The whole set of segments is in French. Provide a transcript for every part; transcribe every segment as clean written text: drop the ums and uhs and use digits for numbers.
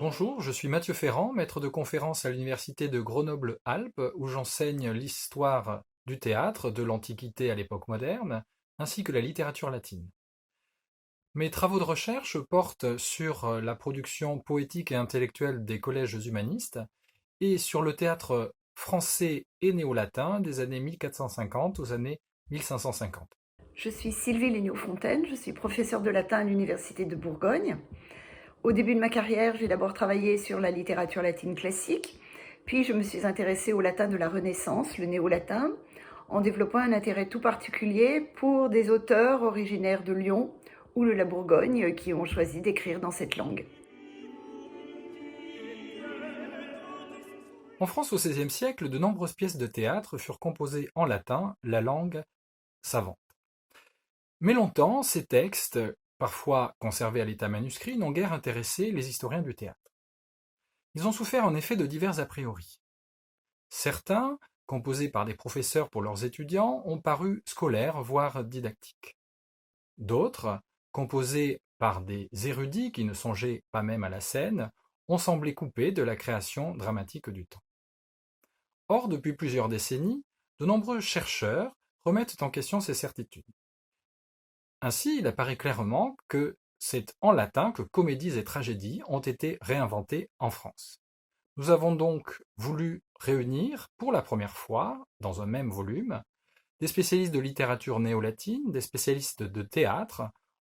Bonjour, je suis Mathieu Ferrand, maître de conférences à l'université de Grenoble-Alpes, où j'enseigne l'histoire du théâtre, de l'Antiquité à l'époque moderne, ainsi que la littérature latine. Mes travaux de recherche portent sur la production poétique et intellectuelle des collèges humanistes et sur le théâtre français et néo-latin des années 1450 aux années 1550. Je suis Sylvie Legnaud-Fontaine, je suis professeure de latin à l'Université de Bourgogne. Au début de ma carrière, j'ai d'abord travaillé sur la littérature latine classique, puis je me suis intéressée au latin de la Renaissance, le néo-latin, en développant un intérêt tout particulier pour des auteurs originaires de Lyon ou de la Bourgogne qui ont choisi d'écrire dans cette langue. En France au XVIe siècle, de nombreuses pièces de théâtre furent composées en latin, la langue savante. Mais longtemps, ces textes, parfois conservés à l'état manuscrit, n'ont guère intéressé les historiens du théâtre. Ils ont souffert en effet de divers a priori. Certains, composés par des professeurs pour leurs étudiants, ont paru scolaires, voire didactiques. D'autres, composés par des érudits qui ne songeaient pas même à la scène, ont semblé coupés de la création dramatique du temps. Or, depuis plusieurs décennies, de nombreux chercheurs remettent en question ces certitudes. Ainsi, il apparaît clairement que c'est en latin que comédies et tragédies ont été réinventées en France. Nous avons donc voulu réunir, pour la première fois, dans un même volume, des spécialistes de littérature néo-latine, des spécialistes de théâtre,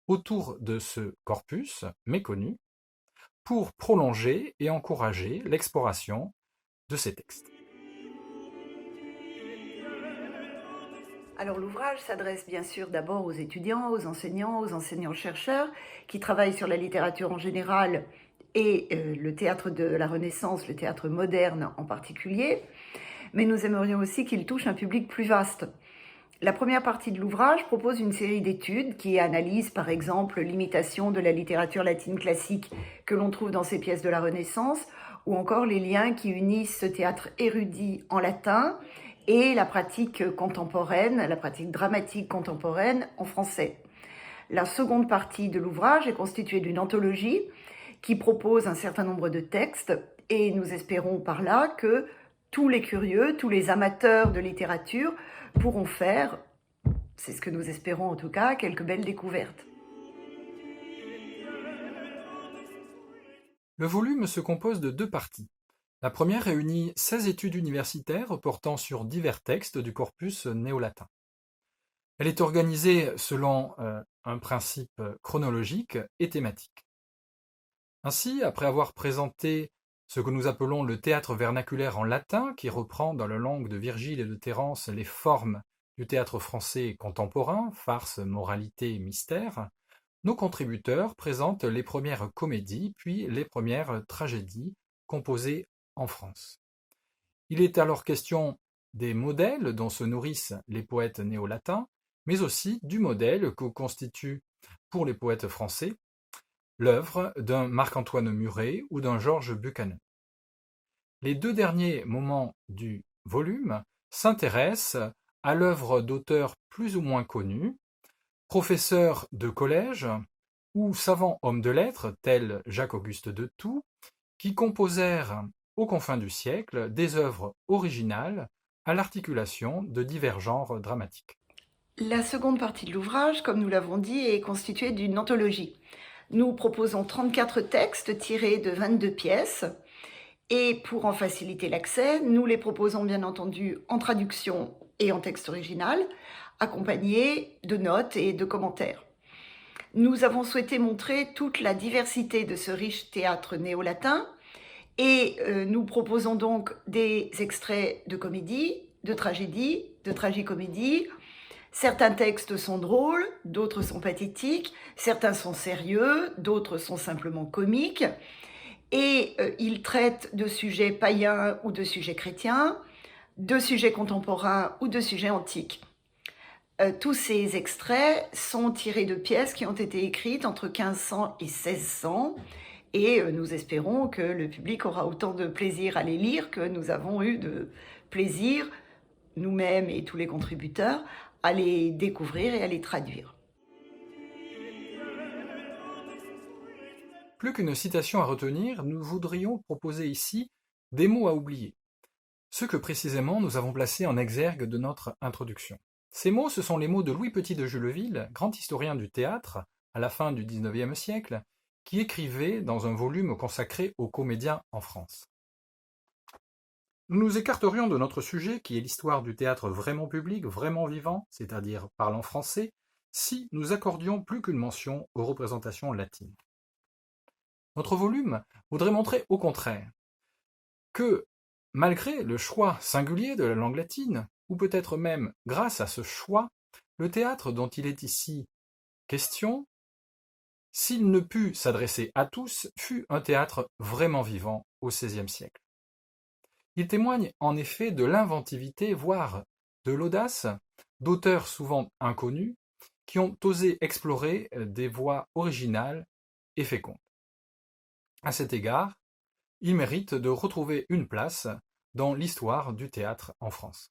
autour de ce corpus méconnu, pour prolonger et encourager l'exploration de ces textes. Alors l'ouvrage s'adresse bien sûr d'abord aux étudiants, aux enseignants-chercheurs qui travaillent sur la littérature en général et le théâtre de la Renaissance, le théâtre moderne en particulier, mais nous aimerions aussi qu'il touche un public plus vaste. La première partie de l'ouvrage propose une série d'études qui analysent par exemple l'imitation de la littérature latine classique que l'on trouve dans ces pièces de la Renaissance, ou encore les liens qui unissent ce théâtre érudit en latin et la pratique contemporaine, la pratique dramatique contemporaine en français. La seconde partie de l'ouvrage est constituée d'une anthologie qui propose un certain nombre de textes et nous espérons par là que tous les curieux, tous les amateurs de littérature pourront faire, c'est ce que nous espérons en tout cas, quelques belles découvertes. Le volume se compose de deux parties. La première réunit 16 études universitaires portant sur divers textes du corpus néo-latin. Elle est organisée selon un principe chronologique et thématique. Ainsi, après avoir présenté ce que nous appelons le théâtre vernaculaire en latin, qui reprend dans la langue de Virgile et de Terence les formes du théâtre français contemporain, farce, moralité, mystère, nos contributeurs présentent les premières comédies, puis les premières tragédies composées en France. Il est alors question des modèles dont se nourrissent les poètes néo-latins, mais aussi du modèle que constitue, pour les poètes français, l'œuvre d'un Marc-Antoine Muret ou d'un Georges Buchanan. Les deux derniers moments du volume s'intéressent à l'œuvre d'auteurs plus ou moins connus, professeurs de collège ou savants hommes de lettres tels Jacques-Auguste de Thou, qui composèrent aux confins du siècle des œuvres originales à l'articulation de divers genres dramatiques. La seconde partie de l'ouvrage, comme nous l'avons dit, est constituée d'une anthologie. Nous proposons 34 textes tirés de 22 pièces et pour en faciliter l'accès, nous les proposons bien entendu en traduction et en texte original, accompagnés de notes et de commentaires. Nous avons souhaité montrer toute la diversité de ce riche théâtre néo-latin et nous proposons donc des extraits de comédie, de tragédie, de tragicomédie. Certains textes sont drôles, d'autres sont pathétiques, certains sont sérieux, d'autres sont simplement comiques. Et ils traitent de sujets païens ou de sujets chrétiens, de sujets contemporains ou de sujets antiques. Tous ces extraits sont tirés de pièces qui ont été écrites entre 1500 et 1600 et nous espérons que le public aura autant de plaisir à les lire que nous avons eu de plaisir, nous-mêmes et tous les contributeurs, à les découvrir et à les traduire. Plus qu'une citation à retenir, nous voudrions proposer ici des mots à oublier, ceux que précisément nous avons placés en exergue de notre introduction. Ces mots, ce sont les mots de Louis Petit de Julleville, grand historien du théâtre, à la fin du XIXe siècle, qui écrivait dans un volume consacré aux comédiens en France. Nous nous écarterions de notre sujet, qui est l'histoire du théâtre vraiment public, vraiment vivant, c'est-à-dire parlant français, si nous accordions plus qu'une mention aux représentations latines. Notre volume voudrait montrer au contraire que, malgré le choix singulier de la langue latine, ou peut-être même grâce à ce choix, le théâtre dont il est ici question, s'il ne put s'adresser à tous, fut un théâtre vraiment vivant au XVIe siècle. Il témoigne en effet de l'inventivité, voire de l'audace, d'auteurs souvent inconnus, qui ont osé explorer des voies originales et fécondes. À cet égard, il mérite de retrouver une place dans l'histoire du théâtre en France.